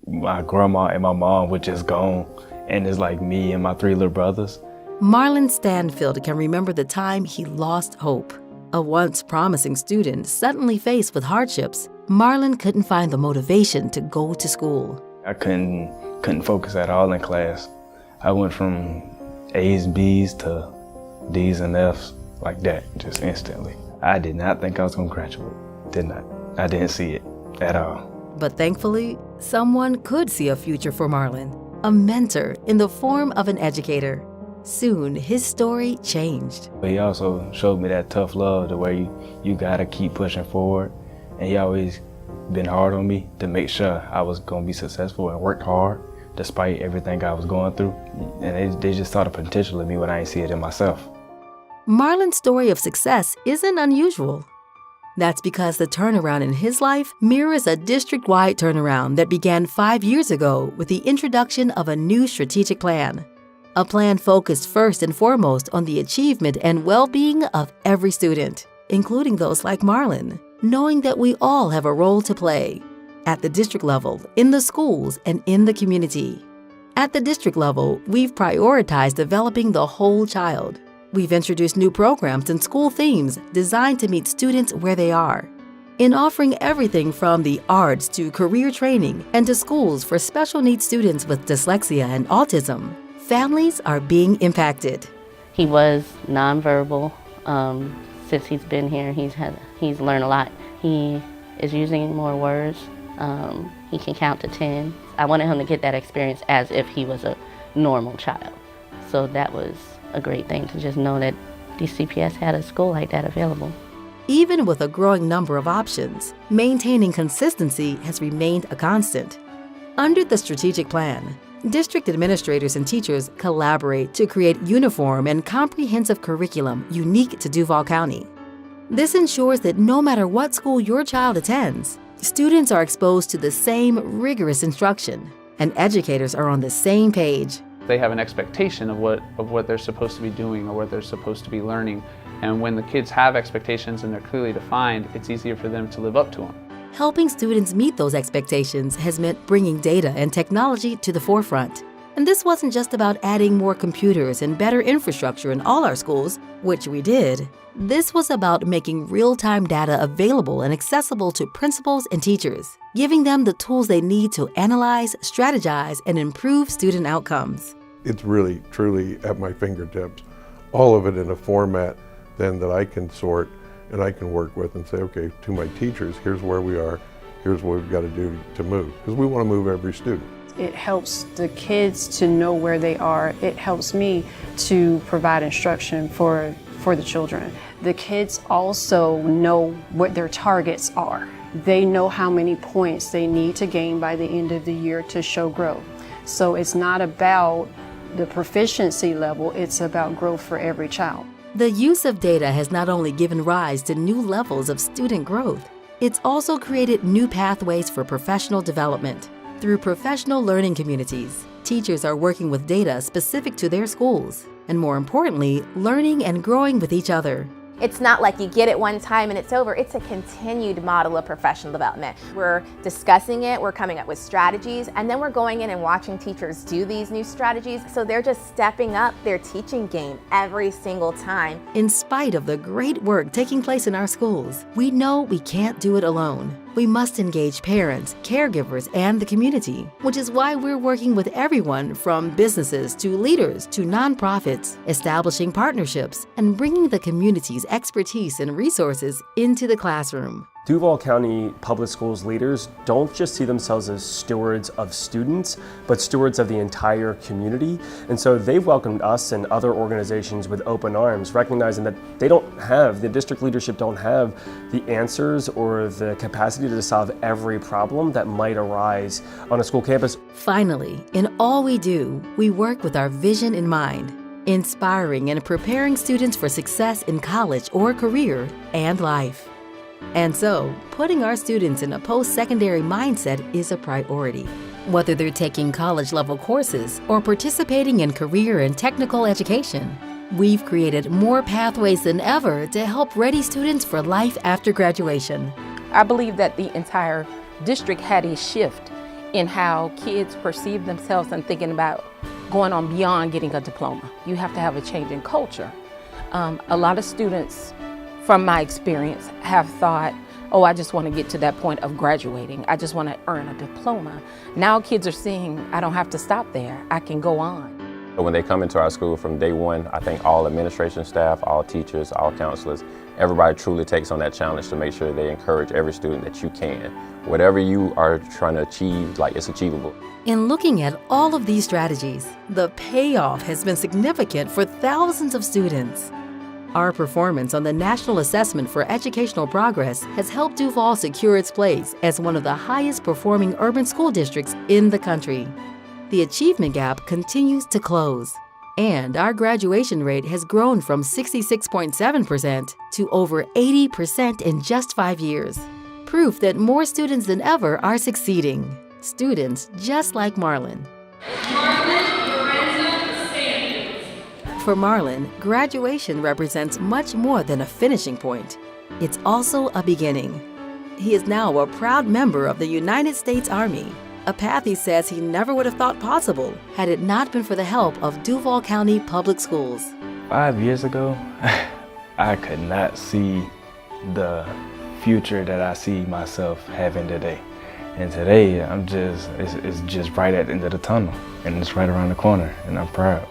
my grandma and my mom were just gone, and it's like me and my 3 little brothers. Marlyn Stanfield can remember the time he lost hope. A once promising student suddenly faced with hardships, Marlyn couldn't find the motivation to go to school. I couldn't focus at all in class. I went from A's and B's to D's and F's like that, just instantly. I did not think I was gonna graduate, did not. I didn't see it at all. But thankfully, someone could see a future for Marlyn, a mentor in the form of an educator. Soon, his story changed. But he also showed me that tough love, the way you gotta keep pushing forward. And he always been hard on me to make sure I was gonna be successful and worked hard despite everything I was going through. And they just saw the potential in me when I didn't see it in myself. Marlyn's story of success isn't unusual. That's because the turnaround in his life mirrors a district-wide turnaround that began 5 years ago with the introduction of a new strategic plan. A plan focused first and foremost on the achievement and well-being of every student, including those like Marlyn, knowing that we all have a role to play at the district level, in the schools, and in the community. At the district level, we've prioritized developing the whole child. We've introduced new programs and school themes designed to meet students where they are. In offering everything from the arts to career training and to schools for special needs students with dyslexia and autism, families are being impacted. He was nonverbal. Since he's been here, he's learned a lot. He is using more words. He can count to 10. I wanted him to get that experience as if he was a normal child. So that was a great thing to just know that DCPS had a school like that available. Even with a growing number of options, maintaining consistency has remained a constant. Under the strategic plan, district administrators and teachers collaborate to create uniform and comprehensive curriculum unique to Duval County. This ensures that no matter what school your child attends, students are exposed to the same rigorous instruction, and educators are on the same page. They have an expectation of what they're supposed to be doing or what they're supposed to be learning. And when the kids have expectations and they're clearly defined, it's easier for them to live up to them. Helping students meet those expectations has meant bringing data and technology to the forefront. And this wasn't just about adding more computers and better infrastructure in all our schools, which we did. This was about making real-time data available and accessible to principals and teachers, giving them the tools they need to analyze, strategize, and improve student outcomes. It's really, truly at my fingertips. All of it in a format then that I can sort and I can work with and say, okay, to my teachers, here's where we are, here's what we've got to do to move. Because we want to move every student. It helps the kids to know where they are. It helps me to provide instruction for the children. The kids also know what their targets are. They know how many points they need to gain by the end of the year to show growth. So it's not about the proficiency level, it's about growth for every child. The use of data has not only given rise to new levels of student growth, it's also created new pathways for professional development. Through professional learning communities, teachers are working with data specific to their schools, and more importantly, learning and growing with each other. It's not like you get it one time and it's over. It's a continued model of professional development. We're discussing it, we're coming up with strategies, and then we're going in and watching teachers do these new strategies. So they're just stepping up their teaching game every single time. In spite of the great work taking place in our schools, we know we can't do it alone. We must engage parents, caregivers, and the community, which is why we're working with everyone from businesses to leaders to nonprofits, establishing partnerships, and bringing the community's expertise and resources into the classroom. Duval County Public Schools leaders don't just see themselves as stewards of students, but stewards of the entire community. And so they've welcomed us and other organizations with open arms, recognizing that the district leadership don't have the answers or the capacity to solve every problem that might arise on a school campus. Finally, in all we do, we work with our vision in mind, inspiring and preparing students for success in college or career and life. And so, putting our students in a post-secondary mindset is a priority. Whether they're taking college-level courses or participating in career and technical education, we've created more pathways than ever to help ready students for life after graduation. I believe that the entire district had a shift in how kids perceive themselves and thinking about going on beyond getting a diploma. You have to have a change in culture. A lot of students, from my experience, have thought, oh, I just want to get to that point of graduating. I just want to earn a diploma. Now kids are seeing, I don't have to stop there. I can go on. When they come into our school from day one, I think all administration staff, all teachers, all counselors, everybody truly takes on that challenge to make sure they encourage every student that you can. Whatever you are trying to achieve, like, it's achievable. In looking at all of these strategies, the payoff has been significant for thousands of students. Our performance on the National Assessment for Educational Progress has helped Duval secure its place as one of the highest performing urban school districts in the country. The achievement gap continues to close, and our graduation rate has grown from 66.7% to over 80% in just 5 years. Proof that more students than ever are succeeding. Students just like Marlyn. For Marlyn, graduation represents much more than a finishing point. It's also a beginning. He is now a proud member of the United States Army, a path he says he never would have thought possible had it not been for the help of Duval County Public Schools. 5 years ago, I could not see the future that I see myself having today. And today, it's just right at the end of the tunnel, and it's right around the corner, and I'm proud.